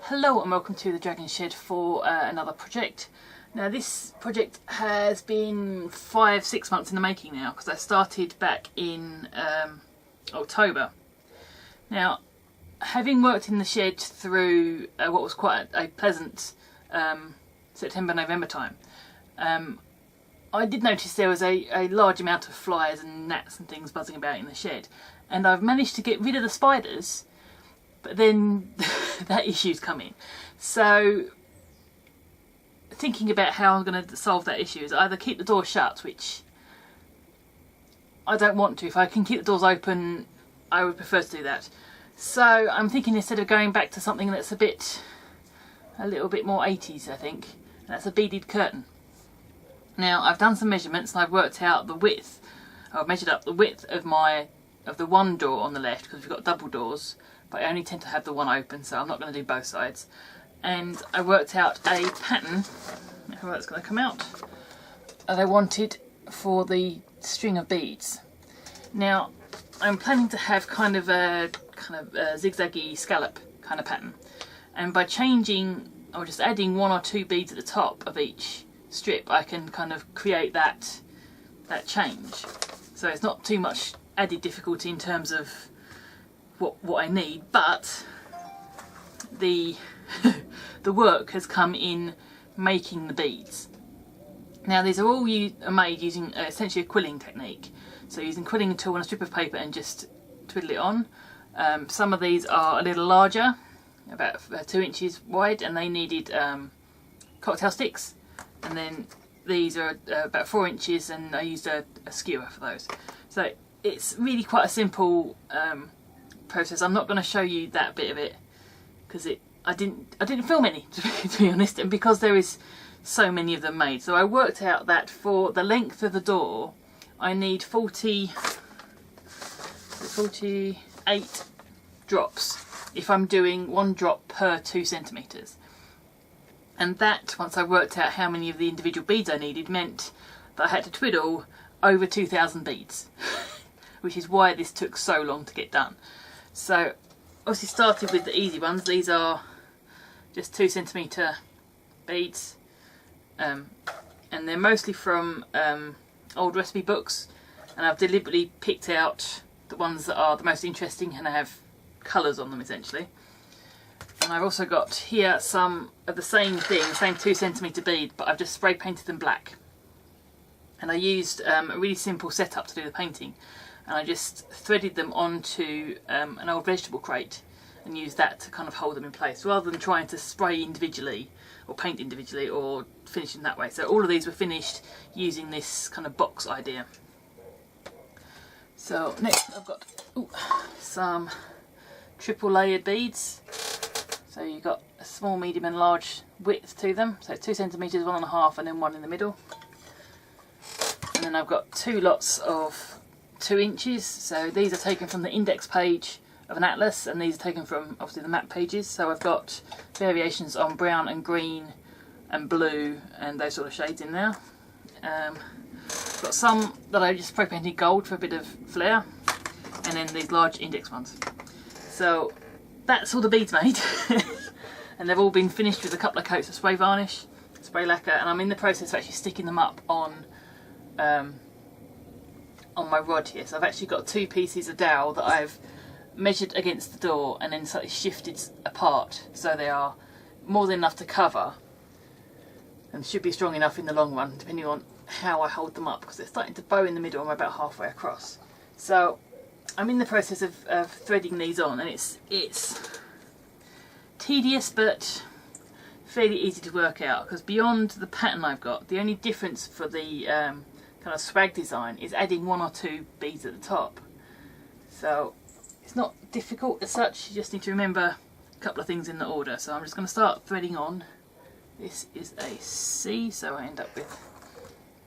Hello and welcome to the Dragon Shed for another project. Now this project has been 5-6 months in the making now, because I started back in October. Now, having worked in the shed through what was quite a pleasant September-November time, I did notice there was a large amount of flies and gnats and things buzzing about in the shed, and I've managed to get rid of the spiders, but then that issue's come in. So thinking about how I'm going to solve that issue is either keep the door shut, which I don't want to. If I can keep the doors open, I would prefer to do that. So I'm thinking, instead of going back to something that's a little bit more 80s, I think, that's a beaded curtain. Now I've done some measurements and I've worked out the width. I've measured up the width of the one door on the left, because we've got double doors, but I only tend to have the one open, so I'm not going to do both sides. And I worked out a pattern, how that's going to come out, that I wanted for the string of beads. Now I'm planning to have kind of a zigzaggy scallop kind of pattern, and by changing or just adding 1 or 2 beads at the top of each strip, I can kind of create that change. So it's not too much added difficulty in terms of what I need, but the the work has come in making the beads. Now these are all made using essentially a quilling technique, so using quilling tool on a strip of paper and just twiddle it on. Some of these are a little larger, about 2 inches wide, and they needed cocktail sticks, and then these are about 4 inches, and I used a skewer for those. So it's really quite a simple process. I'm not going to show you that bit of it because I didn't film any, to be honest, and because there is so many of them made. So I worked out that for the length of the door I need 48 drops if I'm doing 1 drop per 2 centimeters. And that, once I worked out how many of the individual beads I needed, meant that I had to twiddle over 2,000 beads, which is why this took so long to get done. So obviously started with the easy ones. These are just 2 centimeter beads, and they're mostly from old recipe books, and I've deliberately picked out the ones that are the most interesting and have colours on them essentially. And I've also got here some of the same thing, the same 2 centimeter bead, but I've just spray painted them black. And I used a really simple setup to do the painting, and I just threaded them onto an old vegetable crate and used that to kind of hold them in place, rather than trying to spray individually or paint individually or finish in that way. So all of these were finished using this kind of box idea. So next I've got some triple layered beads. So you've got a small, medium and large width to them. So 2 centimeters, 1.5, and then 1 in the middle. And then I've got 2 lots of 2 inches. So these are taken from the index page of an atlas, and these are taken from obviously the map pages. So I've got variations on brown and green and blue and those sort of shades in there. I've got some that I just spray painted gold for a bit of flair, and then these large index ones. So that's all the beads made, and they've all been finished with a couple of coats of spray varnish, spray lacquer, and I'm in the process of actually sticking them up on my rod here. So I've actually got 2 pieces of dowel that I've measured against the door and then slightly shifted apart, so they are more than enough to cover and should be strong enough in the long run, depending on how I hold them up, because they're starting to bow in the middle and I'm about halfway across. So I'm in the process of threading these on, and it's tedious but fairly easy to work out, because beyond the pattern I've got, the only difference for the kind of swag design is adding 1 or 2 beads at the top. So it's not difficult as such, you just need to remember a couple of things in the order. So I'm just going to start threading on. This is a C, so I end up with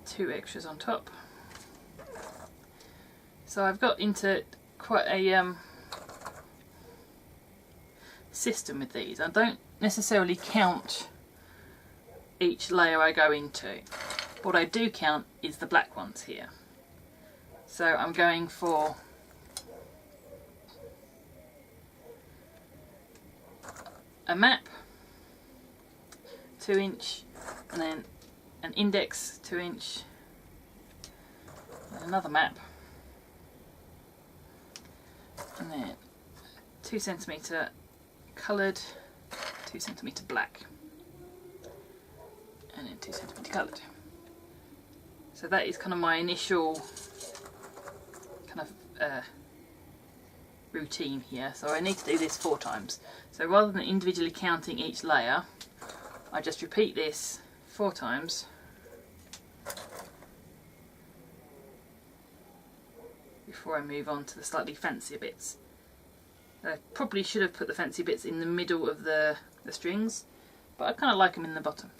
2 extras on top. So I've got into quite a system with these. I don't necessarily count each layer I go into. What I do count is the black ones here. So I'm going for a map 2-inch, and then an index 2-inch, and another map, and then 2cm coloured, 2cm black, and then 2cm coloured. So that is kind of my initial kind of routine here. So I need to do this 4 times. So rather than individually counting each layer, I just repeat this 4 times. Before I move on to the slightly fancier bits. I probably should have put the fancy bits in the middle of the strings, but I kind of like them in the bottom.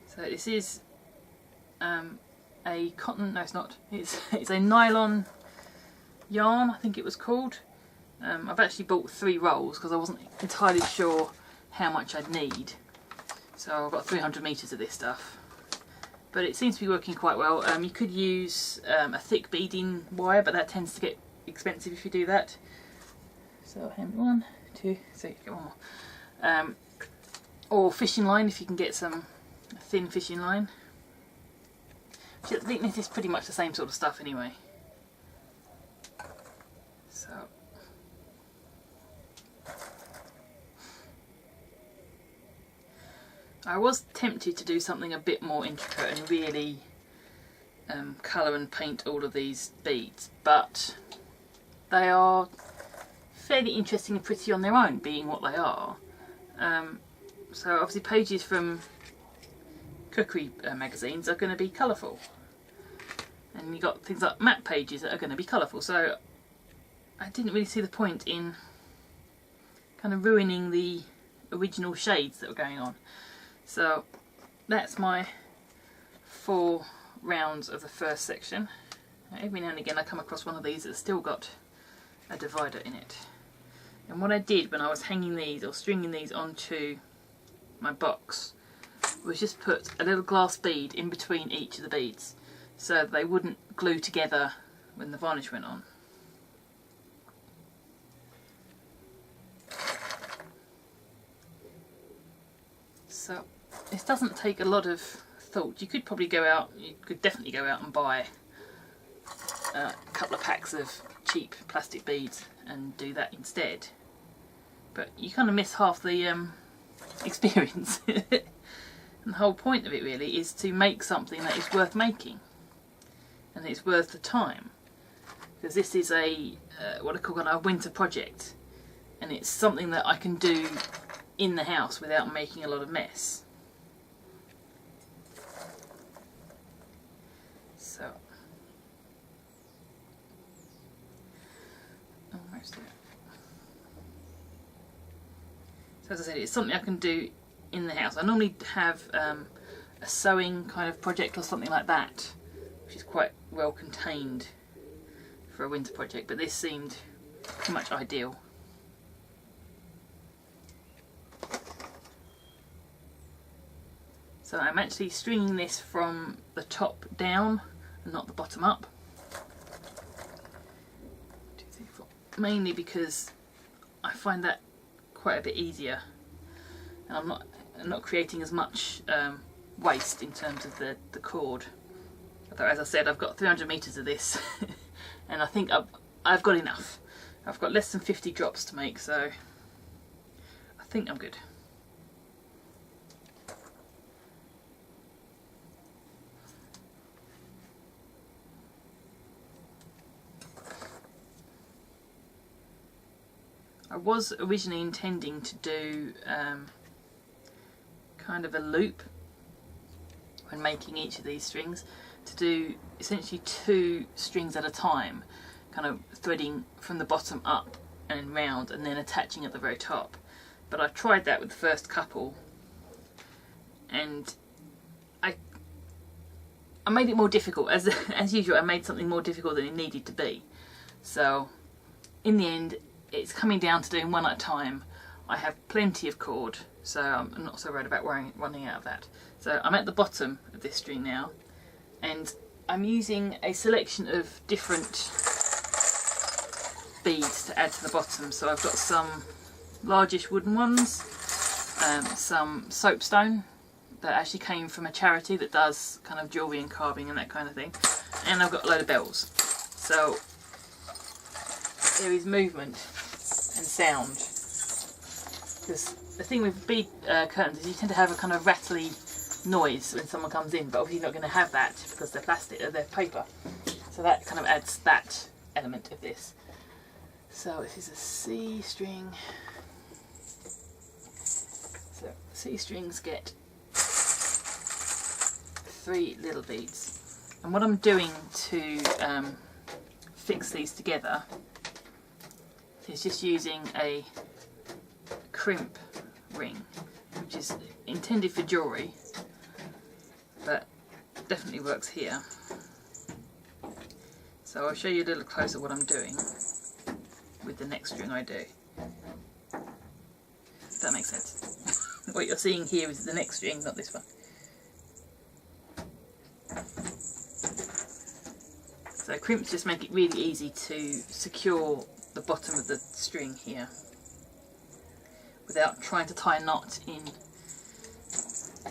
So this is a cotton, no it's not, it's a nylon yarn, I think it was called. I've actually bought 3 rolls because I wasn't entirely sure how much I'd need. So I've got 300 metres of this stuff. But it seems to be working quite well. You could use a thick beading wire, but that tends to get expensive if you do that. So hand 1, 2, so you get 1 more. Or fishing line if you can get some thin fishing line. I think this is pretty much the same sort of stuff anyway. So I was tempted to do something a bit more intricate and really colour and paint all of these beads, but they are fairly interesting and pretty on their own, being what they are. So obviously pages from cookery magazines are going to be colourful, and you've got things like map pages that are going to be colourful, so I didn't really see the point in kind of ruining the original shades that were going on. So that's my 4 rounds of the first section. Every now and again I come across one of these that's still got a divider in it. And what I did when I was hanging these or stringing these onto my box was just put a little glass bead in between each of the beads so that they wouldn't glue together when the varnish went on. So this doesn't take a lot of thought. You could probably go out, you could definitely go out and buy a couple of packs of cheap plastic beads and do that instead. But you kind of miss half the experience. And the whole point of it really is to make something that is worth making and it's worth the time, because this is a what I call a winter project, and it's something that I can do in the house without making a lot of mess. So almost there. So as I said, it's something I can do in the house. I normally have a sewing kind of project or something like that, which is quite well contained for a winter project, but this seemed pretty much ideal. So I'm actually stringing this from the top down and not the bottom up. 2, 3, 4. Mainly because I find that quite a bit easier, and I'm not creating as much waste in terms of the cord. Although, as I said, I've got 300 metres of this and I think I've got enough. I've got less than 50 drops to make, so I think I'm good. I was originally intending to do kind of a loop when making each of these strings, to do essentially 2 strings at a time, kind of threading from the bottom up and round and then attaching at the very top. But I tried that with the first couple and I made it more difficult. As usual, I made something more difficult than it needed to be. So in the end it's coming down to doing 1 at a time. I have plenty of cord, so I'm not so worried about running out of that. So I'm at the bottom of this string now, and I'm using a selection of different beads to add to the bottom. So I've got some largish wooden ones, some soapstone that actually came from a charity that does kind of jewellery and carving and that kind of thing, and I've got a load of bells. So there is movement and sound, because the thing with bead curtains is you tend to have a kind of rattly noise when someone comes in, but obviously you're not going to have that because they're plastic or they're paper, so that kind of adds that element of this. So this is a C string. So C strings get 3 little beads, and what I'm doing to fix these together is just using a crimp ring, which is intended for jewellery but definitely works here. So I'll show you a little closer what I'm doing with the next string I do, if that makes sense. What you're seeing here is the next string, not this one. So crimps just make it really easy to secure the bottom of the string here without trying to tie a knot in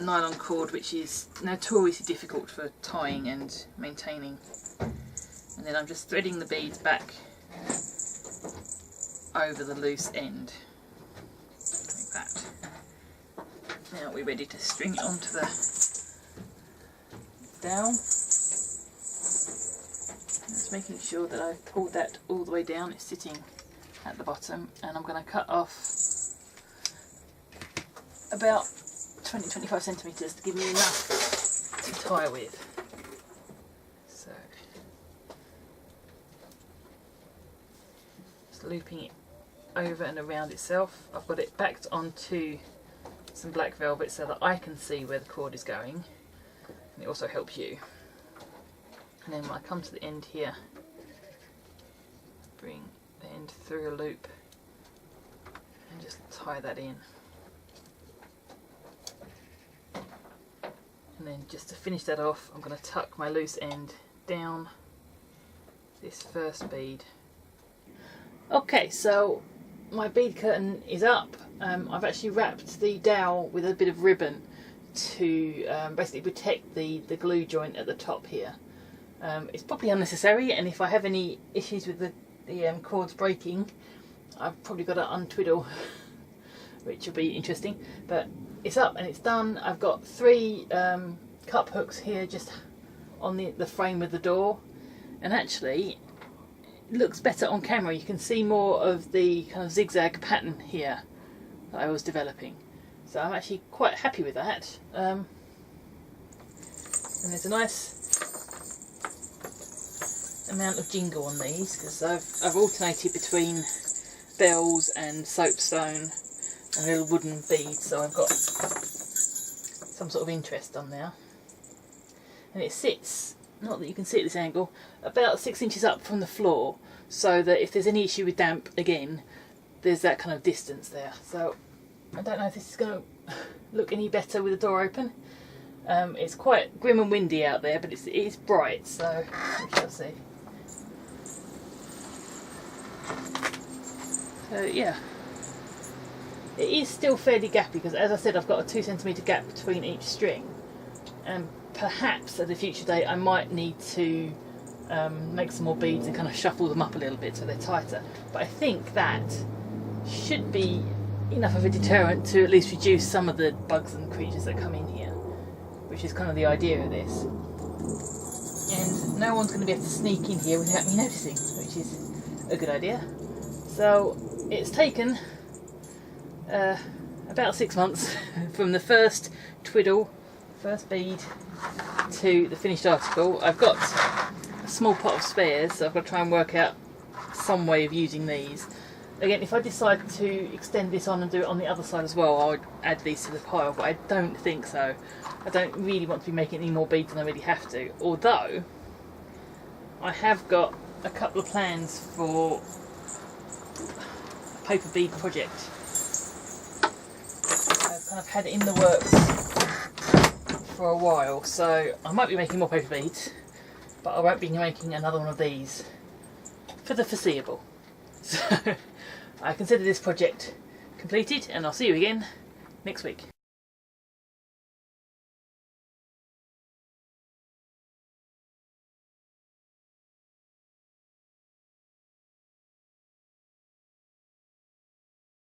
nylon cord, which is notoriously difficult for tying and maintaining. And then I'm just threading the beads back over the loose end, like that. Now we're ready to string it onto the dowel. Just making sure that I've pulled that all the way down, it's sitting at the bottom, and I'm going to cut off about 20-25 centimetres to give me enough to tie with. So just looping it over and around itself. I've got it backed onto some black velvet so that I can see where the cord is going, and it also helps you. And then when I come to the end here, bring the end through a loop and just tie that in. And then just to finish that off, I'm going to tuck my loose end down this first bead. Okay, so my bead curtain is up. I've actually wrapped the dowel with a bit of ribbon to basically protect the glue joint at the top here. It's probably unnecessary, and if I have any issues with the cords breaking, I've probably got to untwiddle, which will be interesting. But it's up and it's done. I've got 3 cup hooks here just on the frame of the door, and actually it looks better on camera. You can see more of the kind of zigzag pattern here that I was developing, so I'm actually quite happy with that. And there's a nice amount of jingle on these because I've alternated between bells and soapstone and little wooden beads, so I've got some sort of interest on there. And it sits, not that you can see at this angle, about 6 inches up from the floor, so that if there's any issue with damp again, there's that kind of distance there. So I don't know if this is going to look any better with the door open. It's quite grim and windy out there, but it is bright, so we shall see. So yeah, it is still fairly gappy because, as I said, I've got a 2 centimetre gap between each string, and perhaps at a future date I might need to make some more beads and kind of shuffle them up a little bit so they're tighter. But I think that should be enough of a deterrent to at least reduce some of the bugs and creatures that come in here, which is kind of the idea of this. And no one's going to be able to sneak in here without me noticing, which is a good idea. So it's taken about 6 months from the first twiddle, first bead, to the finished article. I've got a small pot of spares, so I've got to try and work out some way of using these. Again, if I decide to extend this on and do it on the other side as well, I would add these to the pile, but I don't think so. I don't really want to be making any more beads than I really have to, although I have got a couple of plans for a paper bead project. I've kind of had it in the works for a while, so I might be making more paper beads, but I won't be making another one of these for the foreseeable. So I consider this project completed, and I'll see you again next week.